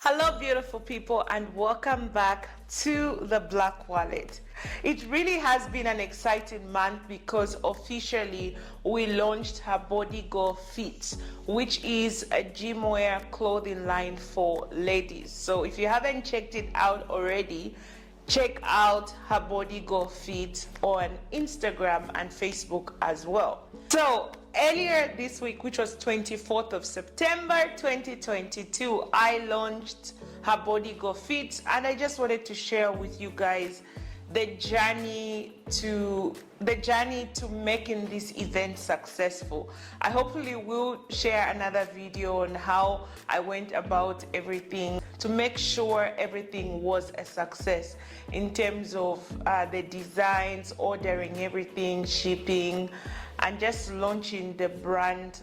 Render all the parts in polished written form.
Hello beautiful people, and welcome back to the Black Wallet. It really has been an exciting month because officially we launched Her Body Go Fit, which is a gym wear clothing line for ladies. So if you haven't checked it out already, check out Her Body Go Fit on Instagram and Facebook as well. So earlier this week, which was 24th of September 2022, I launched Her Body Go Fit, and I just wanted to share with you guys the journey to making this event successful. I hopefully will share another video on how I went about everything to make sure everything was a success in terms of the designs, ordering everything, shipping, and just launching the brand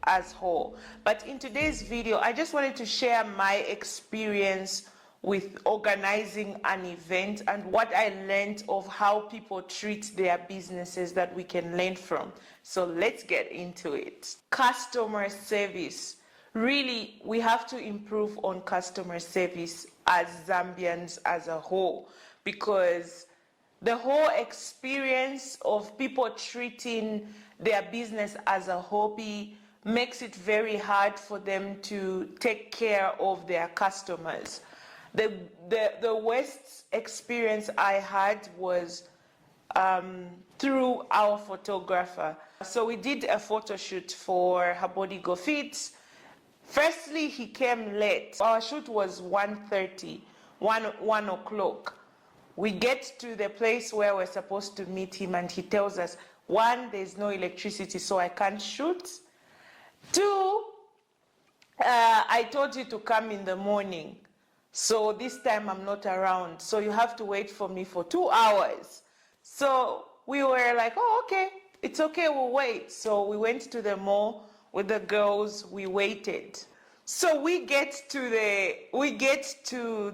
as whole. But in today's video, I just wanted to share my experience with organizing an event and what I learned of how people treat their businesses that we can learn from. So let's get into it. Customer service. Really, we have to improve on customer service as Zambians as a whole, because the whole experience of people treating their business as a hobby makes it very hard for them to take care of their customers. The worst experience I had was through our photographer. So we did a photo shoot for Her Body Go Fit. Firstly, he came late. Our shoot was 1:30, 1 o'clock. We get to the place where we're supposed to meet him, and he tells us, one, there's no electricity, so I can't shoot. Two, I told you to come in the morning, so this time I'm not around, so you have to wait for me for 2 hours. So we were like, oh, okay, it's okay, we'll wait. So we went to the mall with the girls, we waited. So we get to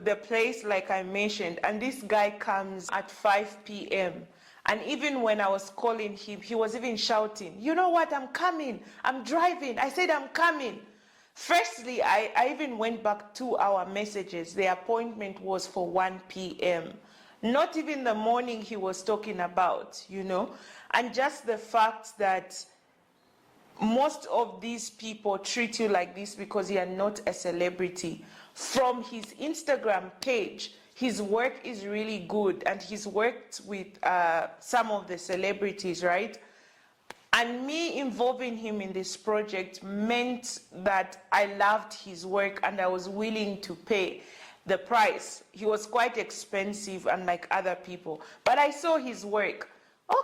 the place like I mentioned, and this guy comes at 5 p.m. And even when I was calling him, he was even shouting, you know what, I'm coming, I'm driving. I said, I'm coming. Firstly, I even went back to our messages. The appointment was for 1 p.m. Not even the morning he was talking about, you know. And just the fact that most of these people treat you like this because you are not a celebrity. From his Instagram page, his work is really good, and he's worked with some of the celebrities, right? And me involving him in this project meant that I loved his work and I was willing to pay the price. He was quite expensive, unlike other people, but I saw his work.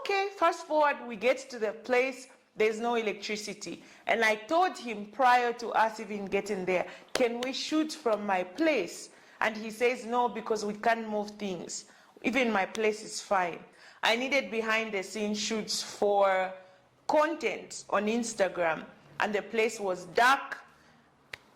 Okay, fast forward, we get to the place, there's no electricity. And I told him prior to us even getting there, can we shoot from my place? And he says, no, because we can't move things. Even my place is fine. I needed behind the scenes shoots for content on Instagram, and the place was dark,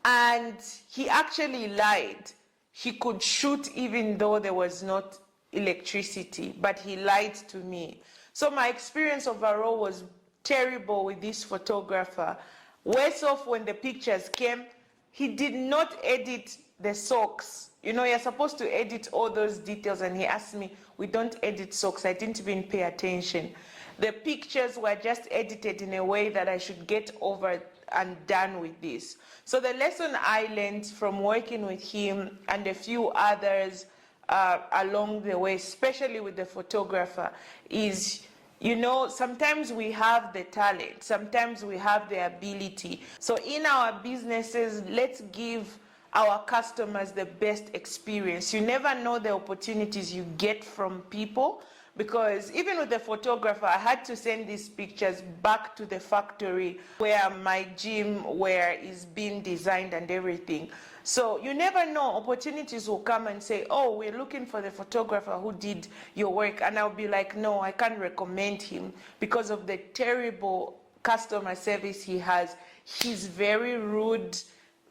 and he actually lied. He could shoot even though there was not electricity, but he lied to me. So my experience overall was terrible with this photographer. Worse off, when the pictures came, he did not edit the socks. You know, you're supposed to edit all those details, and he asked me, we don't edit socks. I didn't even pay attention. The pictures were just edited in a way that I should get over and done with this. So the lesson I learned from working with him and a few others along the way, especially with the photographer, is, you know, sometimes we have the talent, sometimes we have the ability. So in our businesses, let's give our customers the best experience. You never know the opportunities you get from people, because even with the photographer, I had to send these pictures back to the factory where my gym wear is being designed and everything. So you never know, opportunities will come and say, oh, we're looking for the photographer who did your work. And I'll be like, no, I can't recommend him because of the terrible customer service he has. He's very rude,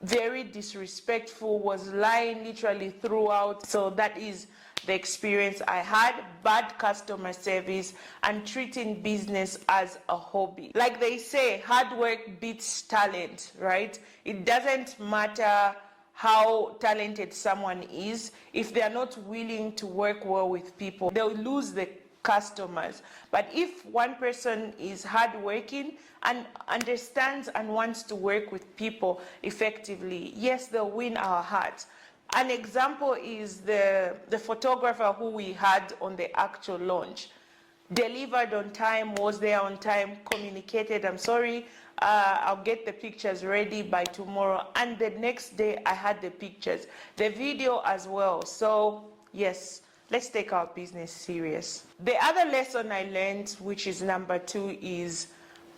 very disrespectful, was lying literally throughout. So that is the experience I had: bad customer service and treating business as a hobby. Like they say, hard work beats talent, right? It doesn't matter how talented someone is. If they are not willing to work well with people, they'll lose the customers. But if one person is hardworking and understands and wants to work with people effectively, yes, they'll win our hearts. An example is the photographer who we had on the actual launch. Delivered on time, was there on time, communicated, I'm sorry, I'll get the pictures ready by tomorrow. And the next day I had the pictures, the video as well. So yes, let's take our business serious. The other lesson I learned, which is number 2, is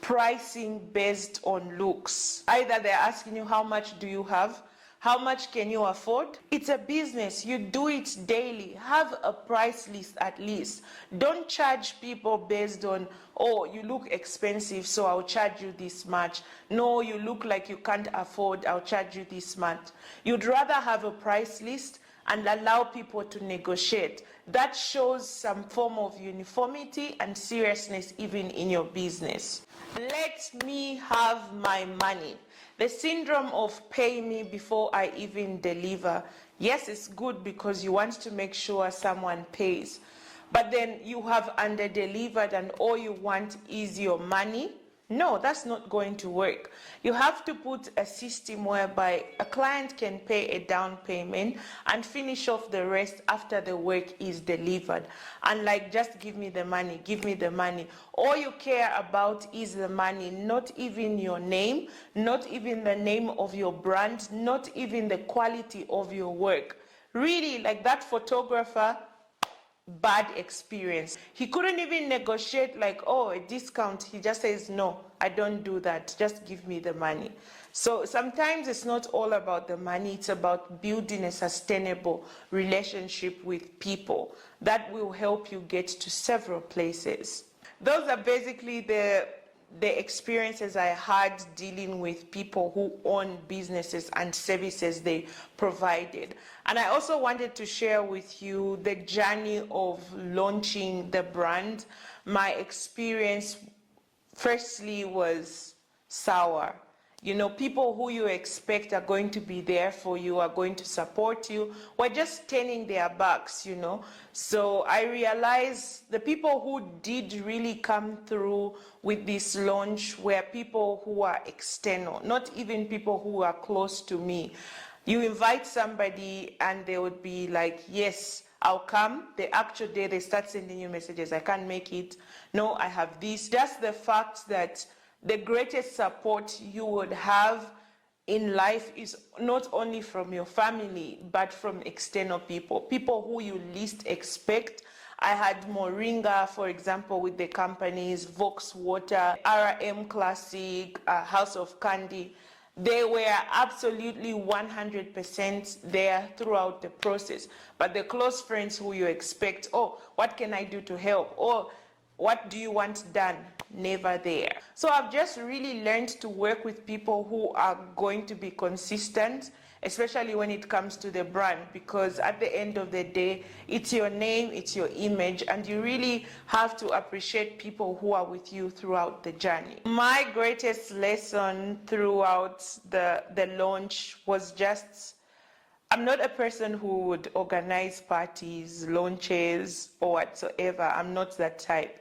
pricing based on looks. Either they're asking you how much do you have, how much can you afford? It's a business. You do it daily. Have a price list at least. Don't charge people based on, oh, you look expensive, so I'll charge you this much. No, you look like you can't afford, I'll charge you this much. You'd rather have a price list and allow people to negotiate. That shows some form of uniformity and seriousness even in your business. Let me have my money. The syndrome of pay me before I even deliver. Yes, it's good because you want to make sure someone pays. But then you have under-delivered and all you want is your money. No, that's not going to work. You have to put a system whereby a client can pay a down payment and finish off the rest after the work is delivered. And like, just give me the money, give me the money. All you care about is the money, not even your name, not even the name of your brand, not even the quality of your work. Really, like that photographer, bad experience. He couldn't even negotiate like, oh, a discount. He just says, no, I don't do that. Just give me the money. So sometimes it's not all about the money. It's about building a sustainable relationship with people that will help you get to several places. Those are basically the experiences I had dealing with people who own businesses and services they provided. And I also wanted to share with you the journey of launching the brand. My experience firstly was sour. You know, people who you expect are going to be there for you, are going to support you, were just turning their backs, you know. So I realized the people who did really come through with this launch were people who are external, not even people who are close to me. You invite somebody and they would be like, yes, I'll come. The actual day they start sending you messages, I can't make it. No, I have this. Just the fact that the greatest support you would have in life is not only from your family, but from external people, people who you least expect. I had Moringa, for example, with the companies, Vox Water, RM Classic, House of Candy. They were absolutely 100% there throughout the process. But the close friends who you expect, oh, what can I do to help? Or what do you want done? Never there. So I've just really learned to work with people who are going to be consistent, especially when it comes to the brand, because at the end of the day, it's your name, it's your image, and you really have to appreciate people who are with you throughout the journey. My greatest lesson throughout the launch was just, I'm not a person who would organize parties, launches, or whatsoever. I'm not that type.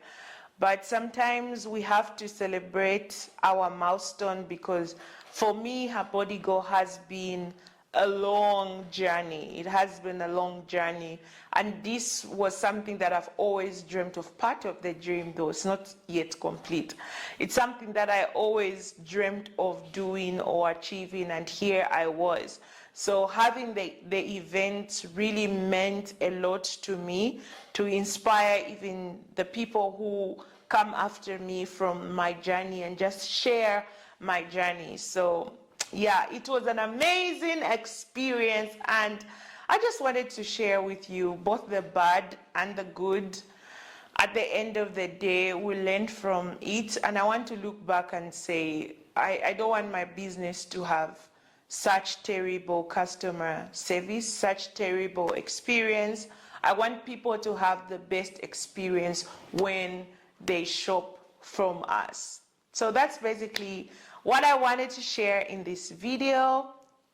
But sometimes we have to celebrate our milestone, because for me, Her Body Go has been a long journey. It has been a long journey. And this was something that I've always dreamt of, part of the dream though, it's not yet complete. It's something that I always dreamt of doing or achieving, and here I was. So having the event really meant a lot to me, to inspire even the people who come after me from my journey and just share my journey. So yeah, it was an amazing experience, and I just wanted to share with you both the bad and the good. At the end of the day, we learned from it, and I want to look back and say, I don't want my business to have such terrible customer service, such terrible experience. I want people to have the best experience when they shop from us. So that's basically what I wanted to share in this video.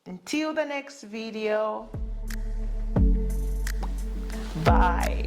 Until the next video, bye.